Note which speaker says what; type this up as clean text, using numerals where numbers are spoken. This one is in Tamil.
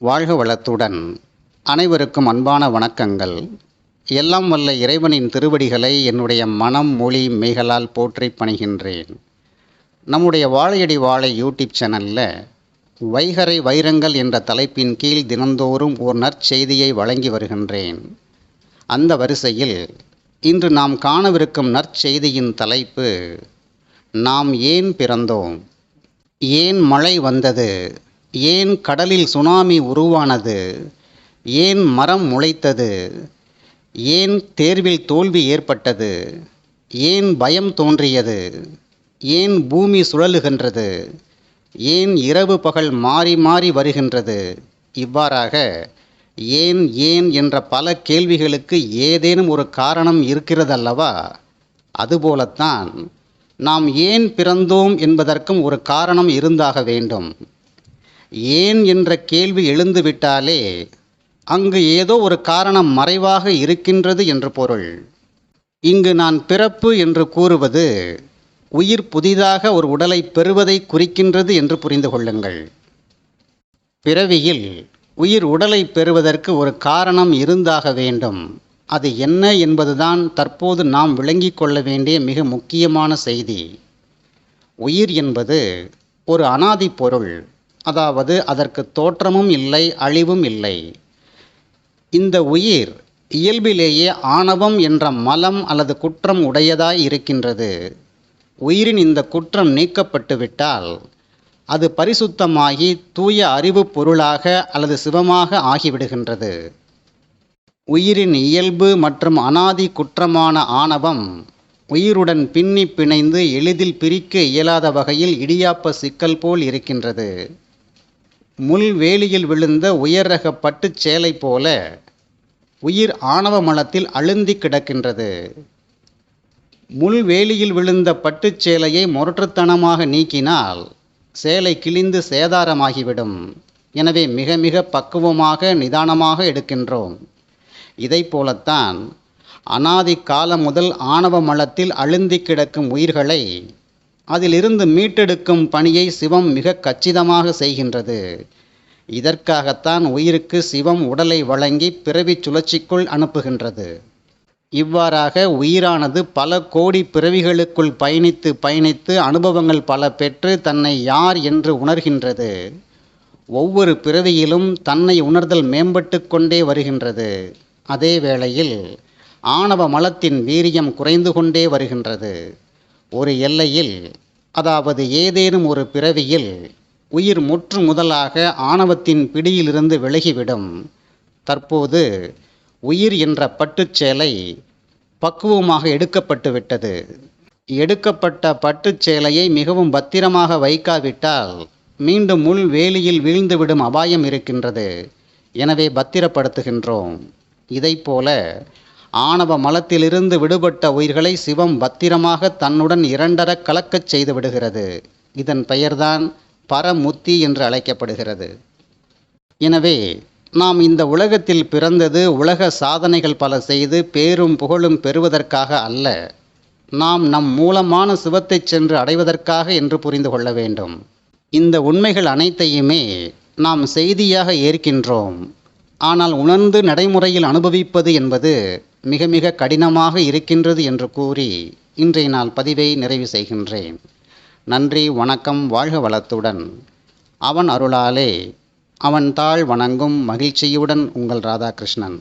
Speaker 1: வாழ்க வளத்துடன் அனைவருக்கும் அன்பான வணக்கங்கள். எல்லாம் வல்ல இறைவனின் திருவடிகளை என்னுடைய மனம் மொழி மெய்களால் போற்றி பணிகின்றேன். நம்முடைய வாழையடி வாழை யூடியூப் சேனலில் வைகறை வைரங்கள் என்ற தலைப்பின் கீழ் தினந்தோறும் ஒரு நற்செய்தியை வழங்கி வருகின்றேன். அந்த வரிசையில் இன்று நாம் காணவிருக்கும் நற்செய்தியின் தலைப்பு, நாம் ஏன் பிறந்தோம், ஏன் மழை வந்தது, ஏன் கடலில் சுனாமி உருவானது, ஏன் மரம் முளைத்தது, ஏன் தேர்வில் தோல்வி ஏற்பட்டது, ஏன் பயம் தோன்றியது, ஏன் பூமி சுழலுகின்றது, ஏன் இரவு பகல் மாறி மாறி வருகின்றது. இவ்வாறாக ஏன் ஏன் என்ற பல கேள்விகளுக்கு ஏதேனும் ஒரு காரணம் இருக்கிறதல்லவா? அதுபோலத்தான் நாம் ஏன் பிறந்தோம் என்பதற்கும் ஒரு காரணம் இருந்தாக வேண்டும். ஏன் என்ற கேள்வி எழுந்துவிட்டாலே அங்கு ஏதோ ஒரு காரணம் மறைவாக இருக்கின்றது என்று பொருள். இங்கு நான் பிறப்பு என்று கூறுவது உயிர் புதிதாக ஒரு உடலை பெறுவதை குறிக்கின்றது என்று புரிந்து கொள்ளுங்கள். பிறவியில் உயிர் உடலை பெறுவதற்கு ஒரு காரணம் இருந்தாக வேண்டும். அது என்ன என்பதுதான் தற்போது நாம் விளங்கிக் கொள்ள வேண்டிய மிக முக்கியமான செய்தி. உயிர் என்பது ஒரு அனாதி பொருள், அதாவது அதற்கு தோற்றமும் இல்லை, அழிவும் இல்லை. இந்த உயிர் இயல்பிலேயே ஆணவம் என்ற மலம் அல்லது குற்றம் உடையதாய் இருக்கின்றது. உயிரின் இந்த குற்றம் நீக்கப்பட்டுவிட்டால் அது பரிசுத்தமாகி தூய அறிவு பொருளாக அல்லது சிவமாக ஆகிவிடுகின்றது. உயிரின் இயல்பு மற்றும் அனாதி குற்றமான ஆணவம் உயிருடன் பின்னி பிணைந்து எளிதில் பிரிக்க இயலாத வகையில் இடியாப்ப சிக்கல் போல் இருக்கின்றது. முள்வேலியில் விழுந்த உயர் ரக பட்டுச் சேலை போல உயிர் ஆணவ மலத்தில் அழுந்தி கிடக்கின்றது. முள்வேலியில் விழுந்த பட்டுச் சேலையை முரட்டுத்தனமாக நீக்கினால் சேலை கிழிந்து சேதாரமாகிவிடும். எனவே மிக மிக பக்குவமாக நிதானமாக எடுக்கின்றோம். இதை போலத்தான் அனாதி காலம் முதல் ஆணவ மலத்தில் அழுந்தி கிடக்கும் உயிர்களை அதிலிருந்து மீட்டெடுக்கும் பணியை சிவம் மிக கச்சிதமாக செய்கின்றது. இதற்காகத்தான் உயிருக்கு சிவம் உடலை வழங்கி பிறவி சுழற்சிக்குள் அனுப்புகின்றது. இவ்வாறாக உயிரானது பல கோடி பிறவிகளுக்குள் பயணித்து பயணித்து அனுபவங்கள் பல பெற்று தன்னை யார் என்று உணர்கின்றது. ஒவ்வொரு பிறவியிலும் தன்னை உணர்தல் மேம்பட்டு கொண்டே வருகின்றது. அதே வேளையில் ஆணவ மலத்தின் வீரியம் குறைந்து கொண்டே வருகின்றது. ஒரு எல்லையில், அதாவது ஏதேனும் ஒரு பிறவியில் உயிர் முற்று முதலாக ஆணவத்தின் பிடியிலிருந்து விலகிவிடும். தற்போது உயிர் என்ற பட்டுச்சேலை பக்குவமாக எடுக்கப்பட்டு விட்டது. எடுக்கப்பட்ட பட்டுச்சேலையை மிகவும் பத்திரமாக வைக்காவிட்டால் மீண்டும் முள் வேலியில் வீழ்ந்துவிடும் அபாயம் இருக்கின்றது. எனவே பத்திரப்படுத்துகின்றோம். இதைப்போல ஆணவ மலத்திலிருந்து விடுபட்ட உயிர்களை சிவம் பத்திரமாக தன்னுடன் இரண்டர கலக்கச் செய்து விடுகிறது. இதன் பெயர்தான் பரமுத்தி என்று அழைக்கப்படுகிறது. எனவே நாம் இந்த உலகத்தில் பிறந்தது உலக சாதனைகள் பல செய்து பேரும் புகழும் பெறுவதற்காக அல்ல, நாம் நம் மூலமான சிவத்தை சென்று அடைவதற்காக என்று புரிந்து கொள்ள வேண்டும். இந்த உண்மைகள் அனைத்தையுமே நாம் செய்தியாக ஏற்கின்றோம். ஆனால் உணர்ந்து நடைமுறையில் அனுபவிப்பது என்பது மிக மிக கடினமாக இருக்கின்றது என்று கூறி இன்றைய நாள் பதிவை நிறைவு செய்கின்றேன். நன்றி, வணக்கம். வாழ்க வளத்துடன். அவன் அருளாலே அவன் தாள் வணங்கும் மகிழ்ச்சியுடன் உங்கள் ராதாகிருஷ்ணன்.